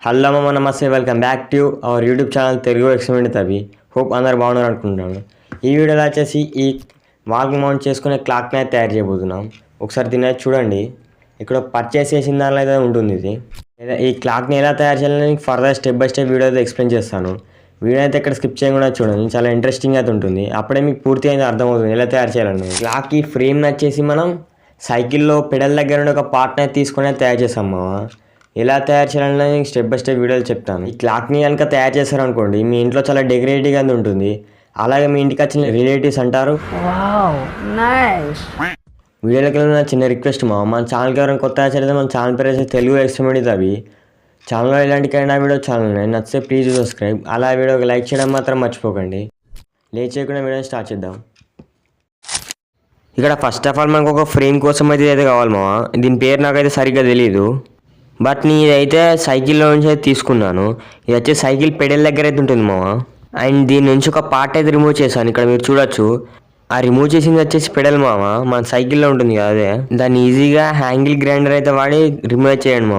Hello అమ్మ నమస్తే, welcome back to our YouTube channel Telugu experiment తవి. హోప్ అందరు బాగున్నారు అనుకుంటున్నాను. ఈ వీడియోలో వచ్చేసి ఈ వాల్కి మౌంట్ చేసుకునే క్లాక్ని అయితే తయారు చేయబోతున్నాం. ఒకసారి దీన్ని చూడండి. ఇక్కడ పర్చేస్ చేసిన దానిలో అయితే ఉంటుంది ఇది. ఈ క్లాక్ని ఎలా తయారు చేయాలని further step by step video అయితే ఎక్స్ప్లెయిన్ చేస్తాను. వీడియో అయితే ఇక్కడ స్కిప్ చేయకుండా చూడండి, చాలా ఇంట్రెస్టింగ్ అయితే ఉంటుంది. అప్పుడే మీకు పూర్తిగా అయితే అర్థమవుతుంది ఎలా తయారు చేయాలని. క్లాక్కి ఫ్రేమ్ వచ్చేసి మనం సైకిల్లో పెడల్ దగ్గర నుండి ఒక పార్ట్ని తీసుకొని తయారు చేస్తాం. ఎలా తయారు చేయాలని స్టెప్ బై స్టెప్ వీడియోలు చెప్తాను. ఈ క్లాక్ని కనుక తయారు చేస్తారనుకోండి, మీ ఇంట్లో చాలా డెకరేటివ్గా ఉంటుంది. అలాగే మీ ఇంటికి వచ్చిన రిలేటివ్స్ అంటారు. వీడియోలోకి వెళ్ళిన చిన్న రిక్వెస్ట్ మన ఛానల్కి ఎవరైనా కొత్తగా చేస్తే మన ఛానల్ పేరు వచ్చి తెలుగు ఎక్స్పెరిమెంట్ తవి. ఛానల్లో ఇలాంటి కైనా వీడియో ఛానల్ నచ్చితే ప్లీజ్ సబ్స్క్రైబ్. అలా వీడియోకి లైక్ చేయడం మాత్రం మర్చిపోకండి. లేట్ చేయకుండా వీడియోని స్టార్ట్ చేద్దాం. ఇక్కడ ఫస్ట్ ఆఫ్ ఆల్ మనకు ఒక ఫ్రేమ్ కోసం అయితే కావాలి దీని పేరు నాకైతే సరిగ్గా తెలియదు. బట్ నేనైతే సైకిల్లో నుంచి అయితే తీసుకున్నాను. ఇది వచ్చి సైకిల్ పెడల్ దగ్గర అయితే ఉంటుంది అండ్ దీని నుంచి ఒక పార్ట్ అయితే రిమూవ్ చేశాను. ఇక్కడ మీరు చూడొచ్చు. ఆ రిమూవ్ చేసింది వచ్చేసి పెడల్ మన సైకిల్లో ఉంటుంది కదా, అదే. దాన్ని ఈజీగా హ్యాంగిల్ గ్రైండర్ అయితే వాడి రిమూవ్ చేయండి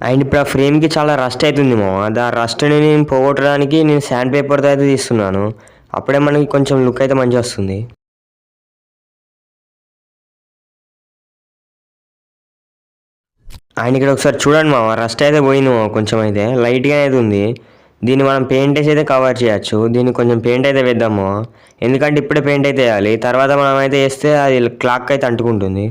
అండ్ ఇప్పుడు ఆ ఫ్రేమ్కి చాలా రస్ట్ అవుతుంది ఆ రస్ట్ని నేను పోగొట్టడానికి నేను శాండ్ పేపర్తో అయితే తీస్తున్నాను. అప్పుడే మనకి కొంచెం లుక్ అయితే మంచిగా వస్తుంది. అండ్ ఇక్కడ ఒకసారి చూడండి రస్ట్ అయితే పోయింది కొంచెం అయితే లైట్గా అయితే ఉంది. దీన్ని మనం పెయింట్ వేసి అయితే కవర్ చేయొచ్చు. దీన్ని కొంచెం పెయింట్ అయితే వేద్దాము, ఎందుకంటే ఇప్పుడే పెయింట్ అయితే వేయాలి. తర్వాత మనం అయితే వేస్తే అది క్లాక్ అయితే అంటుకుంటుంది.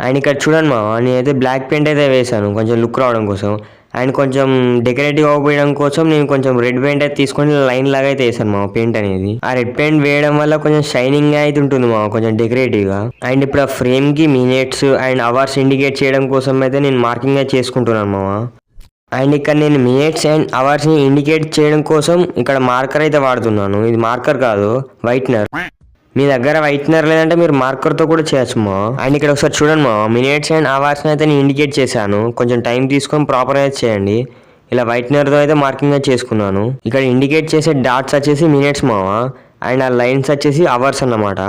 అండ్ ఇక్కడ చూడండి నేనైతే బ్లాక్ పెయింట్ అయితే వేసాను కొంచెం లుక్ రావడం కోసం. అండ్ కొంచెం డెకరేటివ్ అవ్వడం కోసం నేను కొంచెం రెడ్ పెయింట్ అయితే తీసుకొని లైన్ లాగా అయితే వేసాను పెయింట్ అనేది. ఆ రెడ్ పెయింట్ వేయడం వల్ల కొంచెం షైనింగ్ అయితే ఉంటుంది కొంచెం డెకరేటివ్ గా. అండ్ ఇప్పుడు ఆ ఫ్రేమ్ కి మినిట్స్ అండ్ అవర్స్ ఇండికేట్ చేయడం కోసం అయితే నేను మార్కింగ్ అయితే చేసుకుంటున్నాను అండ్ ఇక్కడ నేను మినిట్స్ అండ్ అవర్స్ ని ఇండికేట్ చేయడం కోసం ఇక్కడ మార్కర్ అయితే వాడుతున్నాను. ఇది మార్కర్ కాదు, వైట్నర్. మీ దగ్గర వైట్నర్ లేదంటే మీరు మార్కర్తో కూడా చేయొచ్చు అండ్ ఇక్కడ ఒకసారి చూడండి మినిట్స్ అండ్ అవర్స్ అయితే నేను ఇండికేట్ చేశాను. కొంచెం టైం తీసుకొని ప్రాపర్ అయితే చేయండి. ఇలా వైట్నర్తో అయితే మార్కింగ్ అయితే చేసుకున్నాను. ఇక్కడ ఇండికేట్ చేసే డాట్స్ వచ్చేసి మినిట్స్ అండ్ ఆ లైన్స్ వచ్చేసి అవర్స్ అన్నమాట.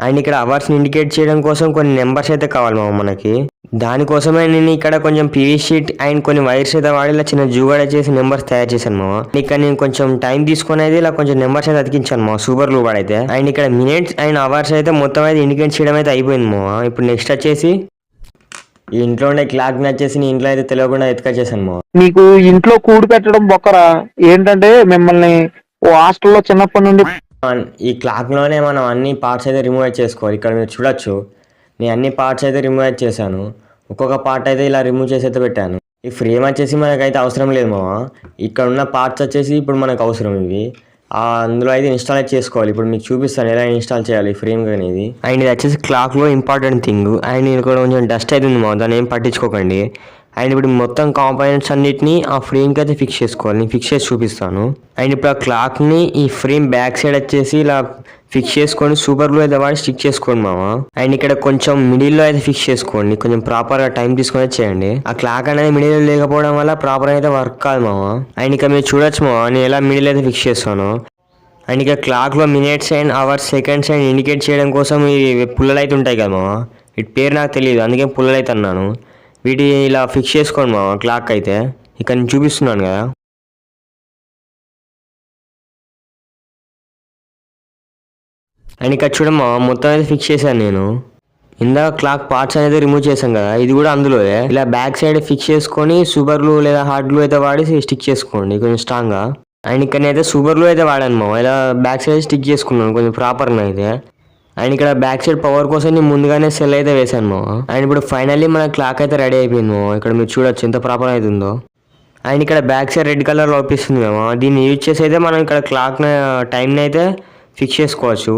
అండ్ ఇక్కడ అవర్స్ని ఇండికేట్ చేయడం కోసం కొన్ని నెంబర్స్ అయితే కావాలి మనకి. దానికోసమే నేను ఇక్కడ కొంచెం పీవీ షీట్ అండ్ కొన్ని వైర్స్ అయితే వాడి ఇలా చిన్న జూగడ చేసి నెంబర్స్ తయారు చేశాను ఇక్కడ నేను కొంచెం టైం తీసుకొని అయితే ఇలా కొంచెం నెంబర్స్ అయితే అతికించాను సూపర్ గ్లూ వాడైతే. అండ్ ఇక్కడ మినిట్స్ అండ్ అవర్స్ అయితే మొత్తం అయితే ఇండికేట్ చేయడం అయితే అయిపోయింది ఇప్పుడు నెక్స్ట్ వచ్చేసి ఈ ఇంట్లో ఉండే క్లాక్ వచ్చేసి నేను ఇంట్లో అయితే తెలియకుండా ఎత్తుకొచ్చేసాను మీకు ఇంట్లో కూడి పెట్టడం బొక్కరా ఏంటంటే మిమ్మల్ని ఓ హాస్టల్లో చిన్నప్పటి నుండి ఈ క్లాక్లోనే మనం అన్ని పార్ట్స్ అయితే రిమూవ్ చేసుకోవాలి. ఇక్కడ మీరు చూడొచ్చు, నేను అన్ని పార్ట్స్ అయితే రిమూవ్ చేశాను. ఒక్కొక్క పార్ట్ అయితే ఇలా రిమూవ్ చేసి అయితే పెట్టాను. ఈ ఫ్రేమ్ వచ్చేసి మనకైతే అవసరం లేదు ఇక్కడ ఉన్న పార్ట్స్ వచ్చేసి ఇప్పుడు మనకు అవసరం. ఇవి అందులో అయితే ఇన్స్టాల్ అయితే చేసుకోవాలి. ఇప్పుడు మీకు చూపిస్తాను ఎలా ఇన్స్టాల్ చేయాలి ఈ ఫ్రేమ్ అనేది. అండ్ ఇది వచ్చేసి క్లాక్లో ఇంపార్టెంట్ థింగ్. అండ్ ఇది కూడా కొంచెం డస్ట్ అవుతుంది దాన్ని ఏం పట్టించుకోకండి. అండ్ ఇప్పుడు మొత్తం కాంపోనెంట్స్ అన్నిటిని ఆ ఫ్రేమ్కి అయితే ఫిక్స్ చేసుకోవాలి. నేను ఫిక్స్ చేసి చూపిస్తాను. అండ్ ఇప్పుడు ఆ క్లాక్ని ఈ ఫ్రేమ్ బ్యాక్ సైడ్ వచ్చేసి ఇలా ఫిక్స్ చేసుకొని సూపర్ గ్లూ అయితే వాడి స్టిక్ చేసుకోండి అండ్ ఇక్కడ కొంచెం మిడిల్లో అయితే ఫిక్స్ చేసుకోండి. కొంచెం ప్రాపర్గా టైం తీసుకొని చేయండి. ఆ క్లాక్ అనేది మిడిల్లో లేకపోవడం వల్ల ప్రాపర్ అయితే వర్క్ కాదు అండ్ ఇక్కడ మీరు చూడొచ్చు నేను ఎలా మిడిల్ అయితే ఫిక్స్ చేస్తాను. అండ్ ఇక్కడ క్లాక్లో minutes and hours seconds and indicate చేయడం కోసం ఈ పుల్లలు అయితే ఉంటాయి కదా వీటి పేరు నాకు తెలియదు, అందుకే పుల్లలు అయితే అన్నాను. వీటి ఇలా ఫిక్స్ చేసుకోండి క్లాక్ అయితే. ఇక్కడ నేను చూపిస్తున్నాను కదా. అండ్ ఇక్కడ చూడమ్మా మొత్తం అయితే ఫిక్స్ చేశాను నేను. ఇందాక క్లాక్ పార్ట్స్ అనేది రిమూవ్ చేశాం కదా, ఇది కూడా అందులో ఇలా బ్యాక్ సైడ్ ఫిక్స్ చేసుకొని సూపర్ గ్లూ లేదా హార్డ్ గ్లూ అయితే వాడి స్టిక్ చేసుకోండి కొంచెం స్ట్రాంగ్గా. అండ్ ఇక్కడ అయితే సూపర్ గ్లూ అయితే వాడాను ఇలా బ్యాక్ సైడ్ స్టిక్ చేసుకున్నాను కొంచెం ప్రాపర్గా అయితే. అండ్ ఇక్కడ బ్యాక్ సైడ్ పవర్ కోసం నేను ముందుగానే సెల్ అయితే వేసాను అండ్ ఇప్పుడు ఫైనల్లీ మన క్లాక్ అయితే రెడీ అయిపోయింది ఇక్కడ మీరు చూడొచ్చు ఎంత ప్రాపర్ అవుతుందో. అండ్ ఇక్కడ బ్యాక్ సైడ్ రెడ్ కలర్ లోపిస్తుంది దీన్ని యూజ్ చేసి అయితే మనం ఇక్కడ క్లాక్ టైంని అయితే ఫిక్స్ చేసుకోవచ్చు.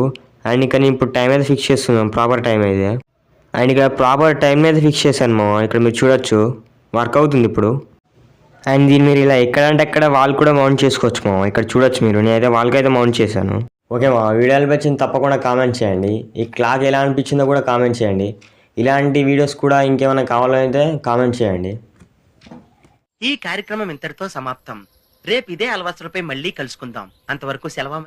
అండ్ ఇక్కడ నేను ఇప్పుడు టైం అయితే ఫిక్స్ చేస్తున్నాం ప్రాపర్ టైం అయితే. అండ్ ఇక్కడ ప్రాపర్ టైంని అయితే ఫిక్స్ చేశాను ఇక్కడ మీరు చూడొచ్చు వర్క్ అవుతుంది ఇప్పుడు. అండ్ దీన్ని మీరు ఇలా ఎక్కడంటే అక్కడ వాల్ కూడా మౌంట్ చేసుకోవచ్చు ఇక్కడ చూడొచ్చు మీరు. నేనైతే వాల్కి అయితే మౌంట్ చేశాను. ఓకే వీడియోలు వచ్చింది తప్పకుండా కామెంట్ చేయండి. ఈ క్లాక్ ఎలా అనిపించిందో కూడా కామెంట్ చేయండి. ఇలాంటి వీడియోస్ కూడా ఇంకేమైనా కావాలంటే కామెంట్ చేయండి. ఈ కార్యక్రమం ఇంతటితో సమాప్తం. రేపు ఇదే అలవాసులపై మళ్ళీ కలుసుకుందాం. అంతవరకు సెలవు.